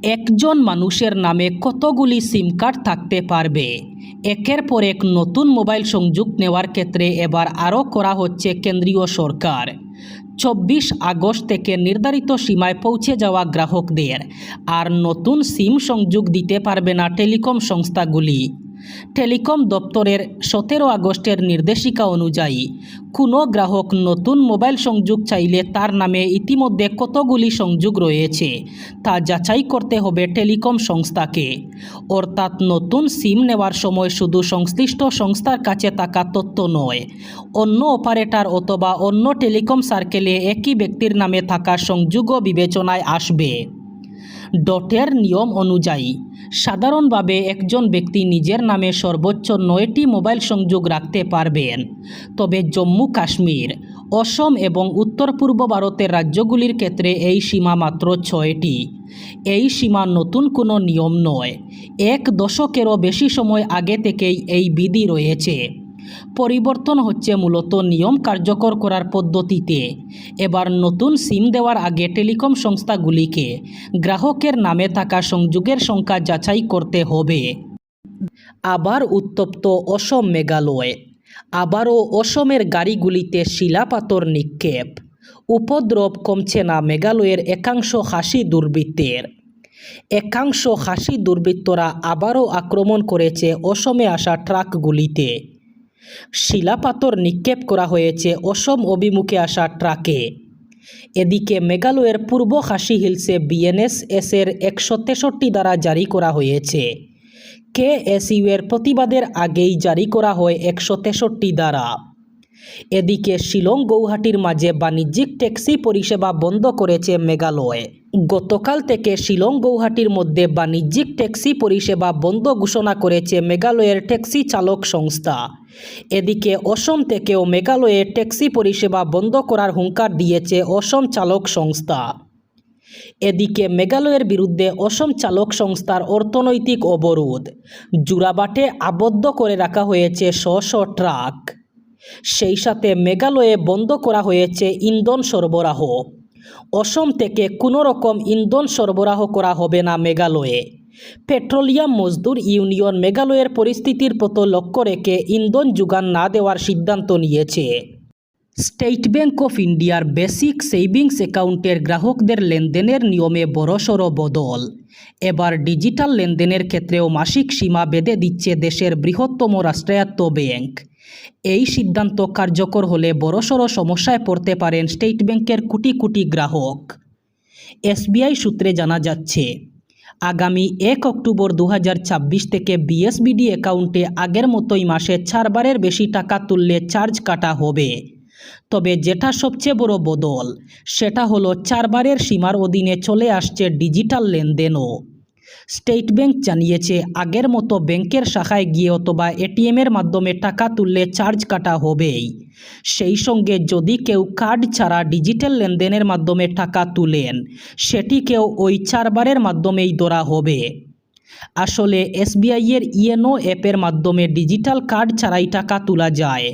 একজন মানুষের নামে কতগুলি সিম কার্ড থাকতে পারবে? একের পর এক নতুন মোবাইল সংযোগ নেওয়ার ক্ষেত্রে এবার আরও করা হচ্ছে কেন্দ্রীয় সরকার। 24 আগস্ট থেকে নির্ধারিত সীমায় পৌঁছে যাওয়া গ্রাহকদের আর নতুন সিম সংযোগ দিতে পারবে না টেলিকম সংস্থাগুলি। টেলিকম দপ্তরের 17 আগস্টের নির্দেশিকা অনুযায়ী কোনো গ্রাহক নতুন মোবাইল সংযোগ চাইলে তার নামে ইতিমধ্যে কতগুলি সংযোগ রয়েছে তা যাচাই করতে হবে টেলিকম সংস্থাকে। অর্থাৎ নতুন সিম নেওয়ার সময় শুধু সংশ্লিষ্ট সংস্থার কাছে থাকা তথ্য নয়, অন্য অপারেটর অথবা অন্য টেলিকম সার্কেলে একই ব্যক্তির নামে থাকা সংযোগও বিবেচনায় আসবে। ডটের নিয়ম অনুযায়ী সাধারণভাবে একজন ব্যক্তি নিজের নামে সর্বোচ্চ 9টি মোবাইল সংযোগ রাখতে পারবেন, তবে জম্মু কাশ্মীর, অসম এবং উত্তর পূর্ব ভারতের রাজ্যগুলির ক্ষেত্রে এই সীমা মাত্র 6টি। এই সীমা নতুন কোনো নিয়ম নয়, এক দশকেরও বেশি সময় আগে থেকেই এই বিধি রয়েছে। পরিবর্তন হচ্ছে মূলত নিয়ম কার্যকর করার পদ্ধতিতে। এবার নতুন সিম দেওয়ার আগে টেলিকম সংস্থাগুলিকে গ্রাহকের নামে থাকা সংযোগের সংখ্যা যাচাই করতে হবে। আবার উত্তপ্ত অসম মেঘালয়। আবারও অসমের গাড়িগুলিতে শিলাপাথর নিক্ষেপ। উপদ্রব কমছে না মেঘালয়ের একাংশ খাসি দুর্বৃত্তের। খাসি দুর্বৃত্তরা আবারও আক্রমণ করেছে অসমে আসা ট্রাকগুলিতে। শিলাপাথর নিক্ষেপ করা হয়েছে অসম অভিমুখে আসা ট্রাকে। এদিকে মেঘালয়ের পূর্ব খাসি হিলসে বিএনএসএস-এর 163 ধারা জারি করা হয়েছে। কেএসইউ এর প্রতিবাদের আগেই জারি করা হয় 163 ধারা। এদিকে শিলং গৌহাটির মাঝে বাণিজ্যিক ট্যাক্সি পরিষেবা বন্ধ করেছে মেঘালয়। গতকাল থেকে শিলং গৌহাটির মধ্যে বাণিজ্যিক ট্যাক্সি পরিষেবা বন্ধ ঘোষণা করেছে মেঘালয়ের ট্যাক্সি চালক সংস্থা। এদিকে অসম থেকেও মেঘালয়ে ট্যাক্সি পরিষেবা বন্ধ করার হুঙ্কার দিয়েছে অসম চালক সংস্থা। এদিকে মেঘালয়ের বিরুদ্ধে অসম চালক সংস্থার অর্থনৈতিক অবরোধ। জোড়াবাটে আবদ্ধ করে রাখা হয়েছে শ ট্রাক। সেই সাথে মেঘালয়ে বন্ধ করা হয়েছে ইন্ধন সরবরাহ। অসম থেকে কোনো রকম ইন্ধন সরবরাহ করা হবে না মেঘালয়ে। পেট্রোলিয়াম মজদুর ইউনিয়ন মেঘালয়ের পরিস্থিতির প্রতি লক্ষ্য রেখে ইন্ধন যোগান না দেওয়ার সিদ্ধান্ত নিয়েছে। স্টেট ব্যাংক অফ ইন্ডিয়ার বেসিক সেভিংস অ্যাকাউন্টের গ্রাহকদের লেনদেনের নিয়মে বড়সড় বদল। এবার ডিজিটাল লেনদেনের ক্ষেত্রেও মাসিক সীমা বেঁধে দিচ্ছে দেশের বৃহত্তম রাষ্ট্রায়ত্ত ব্যাংক। এই সিদ্ধান্ত কার্যকর হলে বড়সড় সমস্যায় পড়তে পারেন স্টেট ব্যাংকের কোটি কোটি গ্রাহক। এসবিআই সূত্রে জানা যাচ্ছে, আগামী 1 অক্টোবর 2026 থেকে বিএসবিডি অ্যাকাউন্টে আগের মতোই মাসে 4 বারের বেশি টাকা তুললে চার্জ কাটা হবে। তবে যেটা সবচেয়ে বড় বদল সেটা হলো 4 বারের সীমার অধীনে চলে আসছে ডিজিটাল লেনদেনও। স্টেট ব্যাংক জানিয়েছে, আগের মতো ব্যাংকের শাখায় গিয়ে অথবা এটিএমের মাধ্যমে টাকা তুললে চার্জ কাটা হবেই। সেই সঙ্গে যদি কেউ কার্ড ছাড়া ডিজিটাল লেনদেনের মাধ্যমে টাকা তুলেন, সেটিকেও ওই 4 বারের মাধ্যমেই ধরা হবে। আসলে এসবিআইয়ের ইয়েনো অ্যাপের মাধ্যমে ডিজিটাল কার্ড ছাড়াই টাকা তোলা যায়।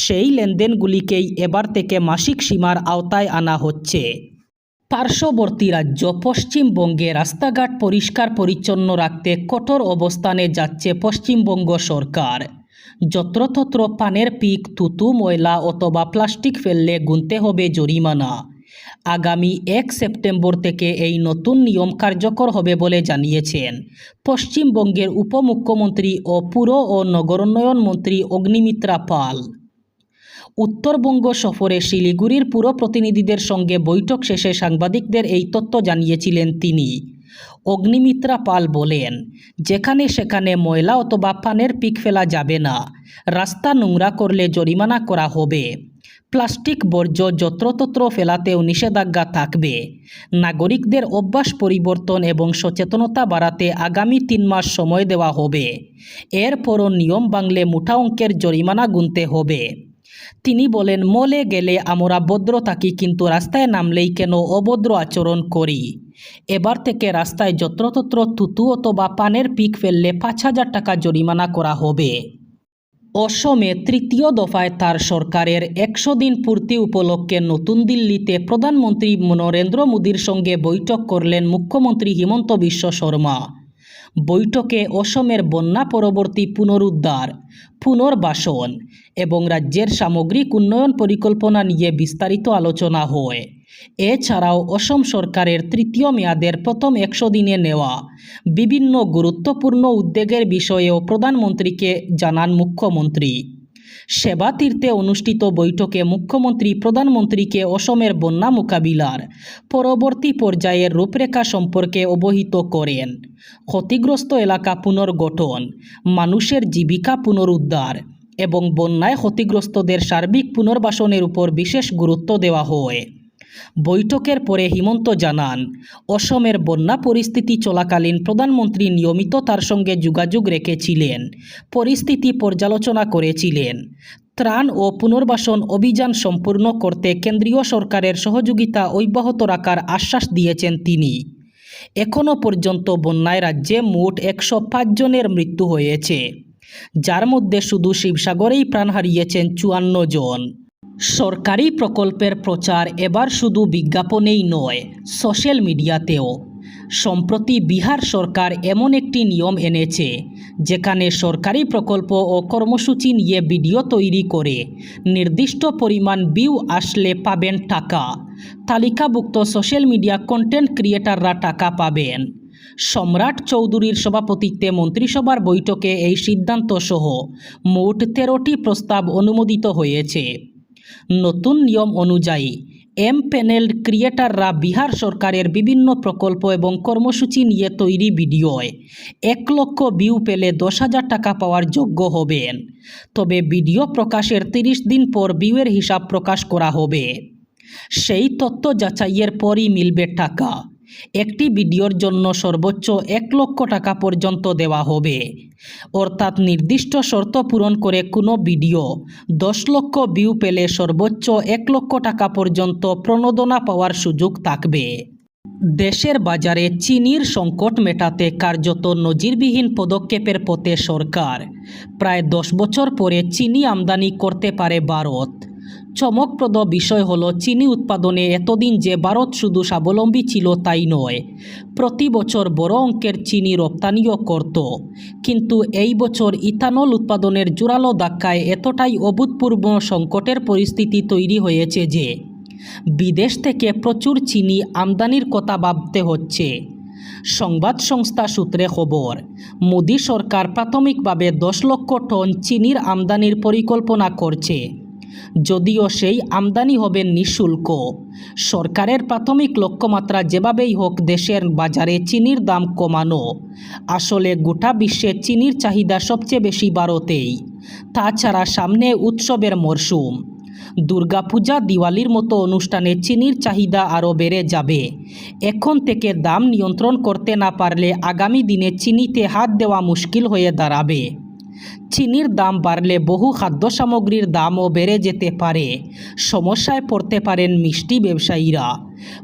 সেই লেনদেনগুলিকেই এবার থেকে মাসিক সীমার আওতায় আনা হচ্ছে। পার্শ্ববর্তী রাজ্য পশ্চিমবঙ্গে রাস্তাঘাট পরিষ্কার পরিচ্ছন্ন রাখতে কঠোর অবস্থানে যাচ্ছে পশ্চিমবঙ্গ সরকার। যত্রতত্র পানের পিক, থুতু, ময়লা অথবা প্লাস্টিক ফেললে গুনতে হবে জরিমানা। আগামী 1 সেপ্টেম্বর থেকে এই নতুন নিয়ম কার্যকর হবে বলে জানিয়েছেন পশ্চিমবঙ্গের উপমুখ্যমন্ত্রী ও পুর ও নগরোন্নয়ন মন্ত্রী অগ্নিমিত্রা পাল। উত্তরবঙ্গ সফরে শিলিগুড়ির পুর প্রতিনিধিদের সঙ্গে বৈঠক শেষে সাংবাদিকদের এই তথ্য জানিয়েছিলেন তিনি। অগ্নিমিত্রা পাল বলেন, যেখানে সেখানে ময়লা অথবা পানের পিক ফেলা যাবে না। রাস্তা নোংরা করলে জরিমানা করা হবে। প্লাস্টিক বর্জ্য যত্রতত্র ফেলাতেও নিষেধাজ্ঞা থাকবে। নাগরিকদের অভ্যাস পরিবর্তন এবং সচেতনতা বাড়াতে আগামী 3 মাস সময় দেওয়া হবে। এরপরও নিয়ম ভাঙলে মোটা অঙ্কের জরিমানা গুনতে হবে। তিনি বলেন, মলে গেলে আমরা ভদ্র থাকি, কিন্তু রাস্তায় নামলেই কেন অভদ্র আচরণ করি। এবার থেকে রাস্তায় যত্রতত্র থুতু অথবা পানের পিক ফেললে 5,000 টাকা জরিমানা করা হবে। অসমে তৃতীয় দফায় তার সরকারের 100 দিন পূর্তি উপলক্ষে নতুন দিল্লিতে প্রধানমন্ত্রী নরেন্দ্র মোদীর সঙ্গে বৈঠক করলেন মুখ্যমন্ত্রী হিমন্ত বিশ্ব শর্মা। বৈঠকে অসমের বন্যা পরবর্তী পুনরুদ্ধার, পুনর্বাসন এবং রাজ্যের সামগ্রিক উন্নয়ন পরিকল্পনা নিয়ে বিস্তারিত আলোচনা হয়। এছাড়াও অসম সরকারের তৃতীয় মেয়াদের প্রথম 100 দিনে নেওয়া বিভিন্ন গুরুত্বপূর্ণ উদ্যোগের বিষয়েও প্রধানমন্ত্রীকে জানান মুখ্যমন্ত্রী। সেবাতীর্থে অনুষ্ঠিত বৈঠকে মুখ্যমন্ত্রী প্রধানমন্ত্রীকে অসমের বন্যা মোকাবিলার পরবর্তী পর্যায়ের রূপরেখা সম্পর্কে অবহিত করেন। ক্ষতিগ্রস্ত এলাকা পুনর্গঠন, মানুষের জীবিকা পুনরুদ্ধার এবং বন্যায় ক্ষতিগ্রস্তদের সার্বিক পুনর্বাসনের উপর বিশেষ গুরুত্ব দেওয়া হয়। বৈঠকের পরে হিমন্ত জানান, অসমের বন্যা পরিস্থিতি চলাকালীন প্রধানমন্ত্রী নিয়মিত তার সঙ্গে যোগাযোগ রেখেছিলেন, পরিস্থিতি পর্যালোচনা করেছিলেন। ত্রাণ ও পুনর্বাসন অভিযান সম্পূর্ণ করতে কেন্দ্রীয় সরকারের সহযোগিতা অব্যাহত রাখার আশ্বাস দিয়েছেন তিনি। এখনও পর্যন্ত বন্যায় রাজ্যে মোট 105 জনের মৃত্যু হয়েছে, যার মধ্যে শুধু শিবসাগরেই প্রাণ হারিয়েছেন 54 জন। সরকারি প্রকল্পের প্রচার এবার শুধু বিজ্ঞাপনেই নয়, সোশ্যাল মিডিয়াতেও। সম্প্রতি বিহার সরকার এমন একটি নিয়ম এনেছে যেখানে সরকারি প্রকল্প ও কর্মসূচি নিয়ে ভিডিও তৈরি করে নির্দিষ্ট পরিমাণ ভিউ আসলে পাবেন টাকা। তালিকাভুক্ত সোশ্যাল মিডিয়া কন্টেন্ট ক্রিয়েটাররা টাকা পাবেন। সম্রাট চৌধুরীর সভাপতিত্বে মন্ত্রিসভার বৈঠকে এই সিদ্ধান্ত সহ মোট 13টি প্রস্তাব অনুমোদিত হয়েছে। নতুন নিয়ম অনুযায়ী প্যানেল ক্রিয়েটাররা বিহার সরকারের বিভিন্ন প্রকল্প এবং কর্মসূচি নিয়ে তৈরি ভিডিওয় 1 লক্ষ ভিউ পেলে 10,000 টাকা পাওয়ার যোগ্য হবেন। তবে ভিডিও প্রকাশের 30 দিন পর ভিউয়ের হিসাব প্রকাশ করা হবে। সেই তথ্য যাচাইয়ের পরই মিলবে টাকা। একটি ভিডিওর জন্য সর্বোচ্চ 1 লক্ষ টাকা পর্যন্ত দেওয়া হবে। অর্থাৎ নির্দিষ্ট শর্ত পূরণ করে কোনো ভিডিও 10 লক্ষ ভিউ পেলে সর্বোচ্চ 1 লক্ষ টাকা পর্যন্ত প্রণোদনা পাওয়ার সুযোগ থাকবে। দেশের বাজারে চিনির সংকট মেটাতে কার্যত নজিরবিহীন পদক্ষেপের পথে সরকার। প্রায় 10 বছর পরে চিনি আমদানি করতে পারে ভারত। চমকপ্রদ বিষয় হলো, চিনি উৎপাদনে এতদিন যে ভারত শুধু স্বাবলম্বী ছিল তাই নয়, প্রতি বছর বড় অঙ্কের চিনি রপ্তানিও করত। কিন্তু এই বছর ইথানল উৎপাদনের জোরালো ধাক্কায় এতটাই অভূতপূর্ব সংকটের পরিস্থিতি তৈরি হয়েছে যে বিদেশ থেকে প্রচুর চিনি আমদানির কথা ভাবতে হচ্ছে। সংবাদ সংস্থা সূত্রে খবর, মোদী সরকার প্রাথমিকভাবে 10 লক্ষ টন চিনির আমদানির পরিকল্পনা করছে। যদিও সেই আমদানি হবে নিঃশুল্ক। সরকারের প্রাথমিক লক্ষ্যমাত্রা যেভাবেই হোক দেশের বাজারে চিনির দাম কমানো। আসলে গোটা বিশ্বে চিনির চাহিদা সবচেয়ে বেশি ভারতেই। তাছাড়া সামনে উৎসবের মরশুম, দুর্গাপূজা, দিওয়ালির মতো অনুষ্ঠানে চিনির চাহিদা আরও বেড়ে যাবে। এখন থেকে দাম নিয়ন্ত্রণ করতে না পারলে আগামী দিনে চিনিতে হাত দেওয়া মুশকিল হয়ে দাঁড়াবে। চিনির দাম বাড়লে বহু খাদ্য সামগ্রীর দামও বেড়ে যেতে পারে। সমস্যায় পড়তে পারেন মিষ্টি ব্যবসায়ীরা।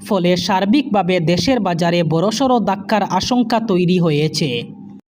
ফলে সার্বিকভাবে দেশের বাজারে বড়সড় ধাক্কার আশঙ্কা তৈরি হয়েছে।